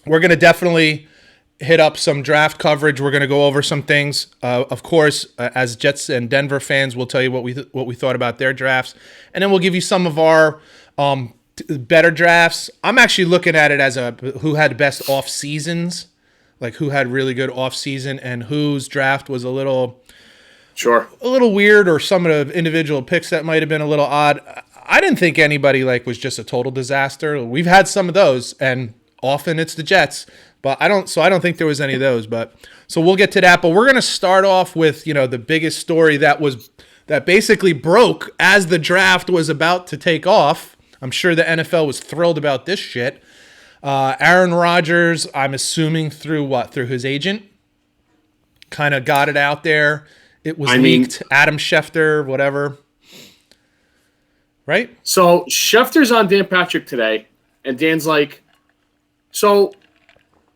we're going to definitely hit up some draft coverage. We're going to go over some things. Of course, as Jets and Denver fans, we'll tell you what we thought about their drafts, and then we'll give you some of our better drafts. I'm actually looking at it as who had best off seasons, like who had really good off season, and whose draft was a little weird, or some of the individual picks that might have been a little odd. I didn't think anybody was just a total disaster. We've had some of those, and often it's the Jets. But I don't think there was any of those. So we'll get to that. But we're going to start off with, the biggest story that basically broke as the draft was about to take off. I'm sure the NFL was thrilled about this shit. Aaron Rodgers, I'm assuming through his agent, kind of got it out there. It was leaked. Adam Schefter, whatever. Right? So Schefter's on Dan Patrick today, and Dan's like, so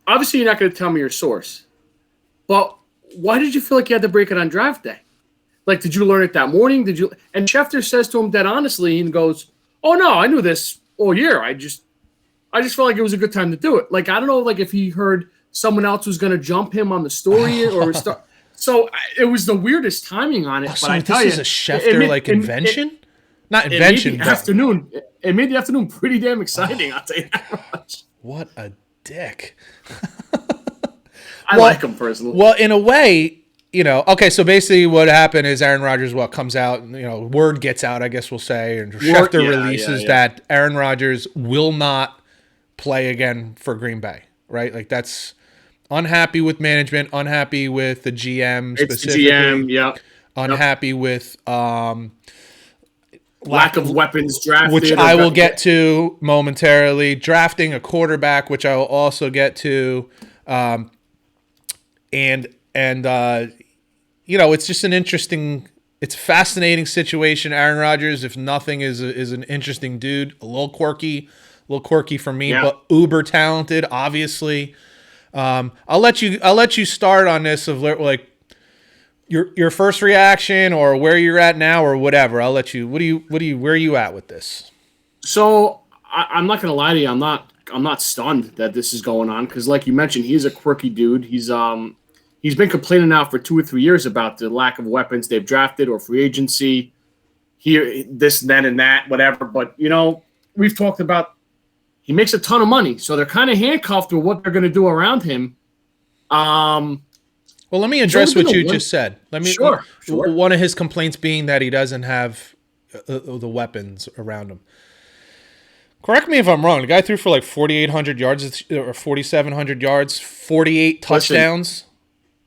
obviously you're not going to tell me your source, but why did you feel like you had to break it on draft day? Like, did you learn it that morning? And Schefter says to him dead honestly and goes, oh no, I knew this all year. I just felt like it was a good time to do it. Like, I don't know, like if he heard someone else was going to jump him on the story or start. So it was the weirdest timing on it. But I tell you, this is a Schefter invention? Not invention. It made the afternoon pretty damn exciting. I'll tell you that much. What a dick. I like him personally. Well, in a way, okay, so basically what happened is Aaron Rodgers comes out, word gets out, I guess we'll say, and Schefter releases that Aaron Rodgers will not play again for Green Bay, right? Like, that's unhappy with management, unhappy with the GM specifically. It's the GM, yeah. Unhappy with lack of weapons drafted, which I will get to momentarily. Drafting a quarterback, which I will also get to, and it's just it's a fascinating situation. Aaron Rodgers, if nothing, is an interesting dude, a little quirky for me, but uber talented, obviously. I'll let you start on this of like your first reaction or where you're at now or whatever. I'll let you. Where are you at with this? So I'm not gonna lie to you. I'm not stunned that this is going on because, like you mentioned, he's a quirky dude. He's been complaining now for 2 or 3 years about the lack of weapons they've drafted or free agency. Here, this, then, and that, whatever. But we've talked about he makes a ton of money, so they're kind of handcuffed with what they're going to do around him. Well, let me address what you just said. Sure. One of his complaints being that he doesn't have the weapons around him. Correct me if I'm wrong. The guy threw for 4,800 yards or 4,700 yards, 48 touchdowns.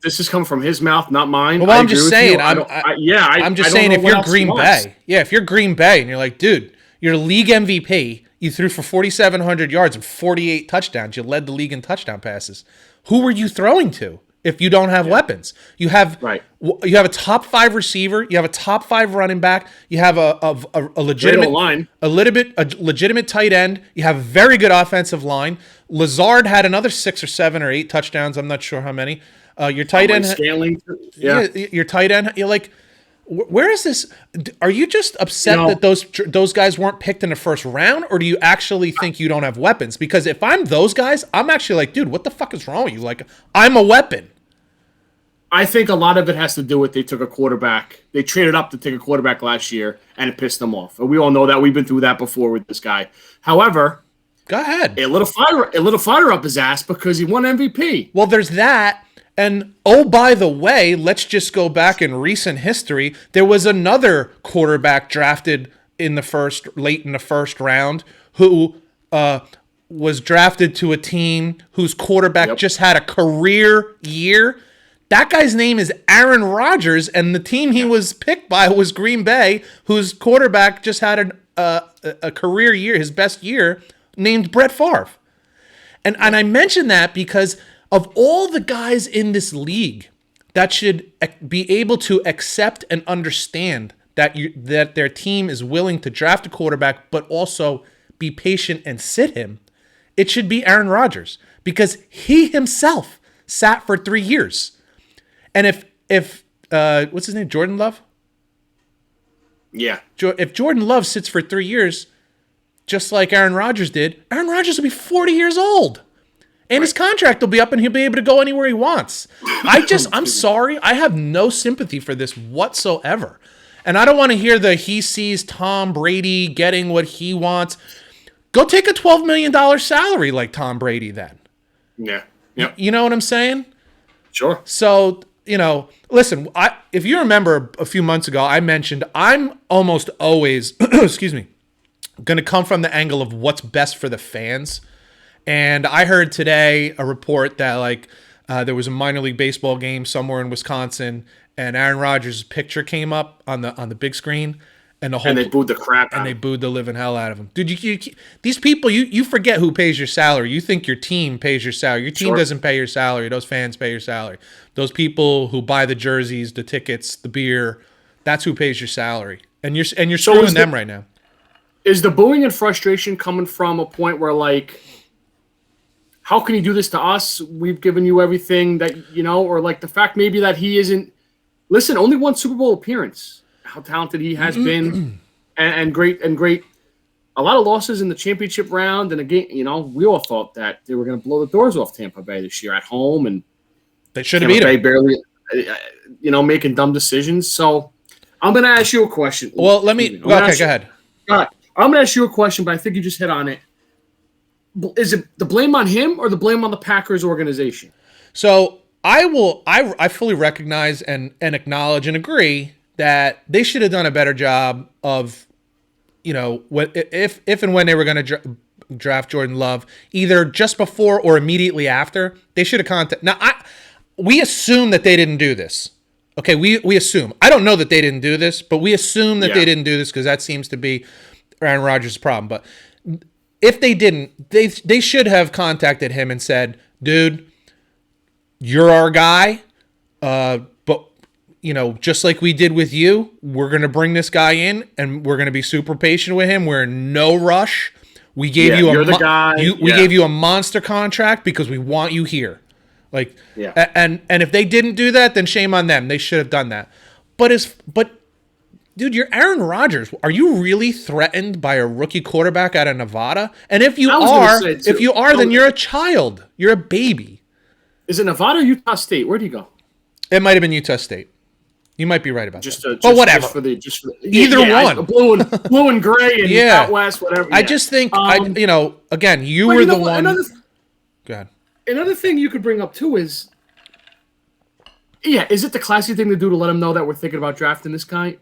This is coming from his mouth, not mine. Well, I'm just saying. I'm just saying if you're Green Bay, if you're Green Bay and you're like, dude, you're league MVP. You threw for 4,700 yards and 48 touchdowns. You led the league in touchdown passes. Who were you throwing to if you don't have weapons? You have a top 5 receiver. You have a top 5 running back. You have a legitimate line, a legitimate tight end. You have a very good offensive line. Lazard had another 6 or 7 or 8 touchdowns. I'm not sure how many. Your tight end, scaling. Your tight end. You're like, where is this? Are you just upset that those guys weren't picked in the first round, or do you actually think you don't have weapons? Because if I'm those guys, I'm actually like, dude, what the fuck is wrong with you? Like, I'm a weapon. I think a lot of it has to do with they took a quarterback. They traded up to take a quarterback last year, and it pissed them off. And we all know that. We've been through that before with this guy. However, go ahead. A little fire up his ass because he won MVP. Well, there's that. And, oh, by the way, let's just go back in recent history. There was another quarterback drafted late in the first round who was drafted to a team whose quarterback just had a career year. That guy's name is Aaron Rodgers, and the team he was picked by was Green Bay, whose quarterback just had a career year, his best year, named Brett Favre. And I mention that because of all the guys in this league that should be able to accept and understand that their team is willing to draft a quarterback but also be patient and sit him, it should be Aaron Rodgers because he himself sat for 3 years. And if what's his name, Jordan Love? Yeah. If Jordan Love sits for 3 years, just like Aaron Rodgers did, Aaron Rodgers will be 40 years old. And his contract will be up and he'll be able to go anywhere he wants. I'm sorry. I have no sympathy for this whatsoever. And I don't want to hear he sees Tom Brady getting what he wants. Go take a $12 million salary like Tom Brady then. Yeah. Yep. You know what I'm saying? Sure. So, listen, if you remember a few months ago, I mentioned I'm almost always, excuse me, going to come from the angle of what's best for the fans. And I heard today a report that there was a minor league baseball game somewhere in Wisconsin, and Aaron Rodgers' picture came up on the big screen, and they booed the crap out of him. And they booed the living hell out of him. Dude, these people, you forget who pays your salary. You think your team pays your salary. Your team doesn't pay your salary. Those fans pay your salary. Those people who buy the jerseys, the tickets, the beer, that's who pays your salary. And you're screwing them right now. Is the booing and frustration coming from a point where how can you do this to us? We've given you everything that, or the fact maybe that he isn't, listen, only one Super Bowl appearance, how talented he has been and great. A lot of losses in the championship round. And again, we all thought that they were going to blow the doors off Tampa Bay this year at home. And they should have beat him. Barely, making dumb decisions. So I'm going to ask you a question. Well, go ahead. All right. I'm going to ask you a question, but I think you just hit on it. Is it the blame on him or the blame on the Packers organization? So I fully recognize and acknowledge and agree that they should have done a better job of, if and when they were going to draft Jordan Love, either just before or immediately after. They should have contacted. Now, we assume that they didn't do this. Okay, we assume. I don't know that they didn't do this, but we assume that they didn't do this because that seems to be Aaron Rodgers' problem. But if they didn't, they should have contacted him and said, dude, you're our guy, but, just like we did with you, we're going to bring this guy in and we're going to be super patient with him. We're in no rush. We gave you we gave you a monster contract because we want you here. And if they didn't do that, then shame on them. They should have done that. But dude, you're Aaron Rodgers. Are you really threatened by a rookie quarterback out of Nevada? And if you are, then you're a child. You're a baby. Is it Nevada or Utah State? Where do you go? It might have been Utah State. You might be right about that. But whatever. Either one. Blue and gray and out west, whatever. I just think, again, you were the one. Go ahead. Another thing you could bring up, too, is, is it the classy thing to do to let them know that we're thinking about drafting this guy?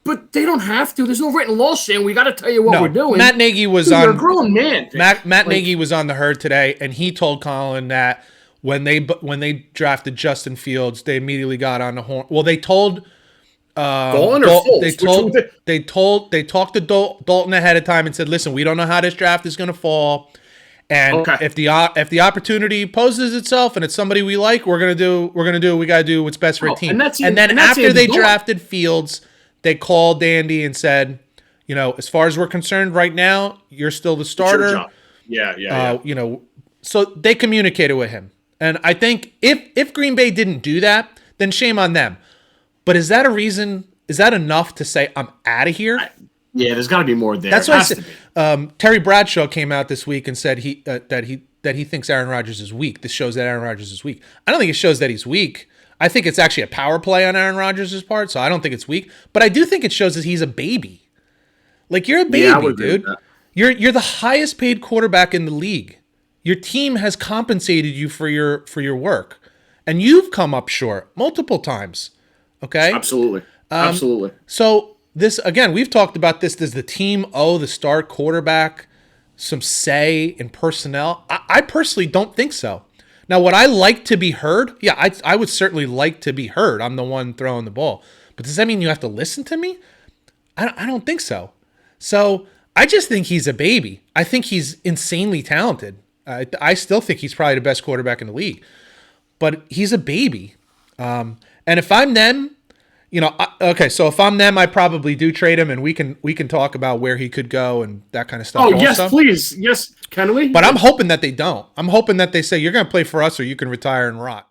But they don't have to. There's no written law saying we got to tell you what we're doing. Matt Nagy was You're a grown man. Matt Nagy was on the herd today, and he told Colin that when they drafted Justin Fields, they immediately got on the horn. Well, they told Dalton or Foles? They talked to Dalton ahead of time and said, "Listen, we don't know how this draft is going to fall, and if the opportunity poses itself and it's somebody we like, we're gonna do what we gotta do. What's best for a team." And then after they drafted Fields, they called Andy and said, as far as we're concerned right now, you're still the starter. Yeah. So they communicated with him. And I think if Green Bay didn't do that, then shame on them. But is that a reason? Is that enough to say I'm out of here? There's got to be more there. That's why I said. Terry Bradshaw came out this week and said that he thinks Aaron Rodgers is weak. This shows that Aaron Rodgers is weak. I don't think it shows that he's weak. I think it's actually a power play on Aaron Rodgers' part, so I don't think it's weak. But I do think it shows that he's a baby. You're a baby, dude. You're the highest paid quarterback in the league. Your team has compensated you for your work, and you've come up short multiple times. Okay, absolutely. So this again, we've talked about this. Does the team owe the star quarterback some say in personnel? I personally don't think so. Now, would I like to be heard? Yeah, I would certainly like to be heard. I'm the one throwing the ball. But does that mean you have to listen to me? I don't think so. So I just think he's a baby. I think he's insanely talented. I still think he's probably the best quarterback in the league. But he's a baby. And if I'm them, so if I'm them, I probably do trade him, and we can talk about where he could go and that kind of stuff. Oh, yes, please. Yes, can we? But I'm hoping that they don't. I'm hoping that they say, you're going to play for us or you can retire and rot.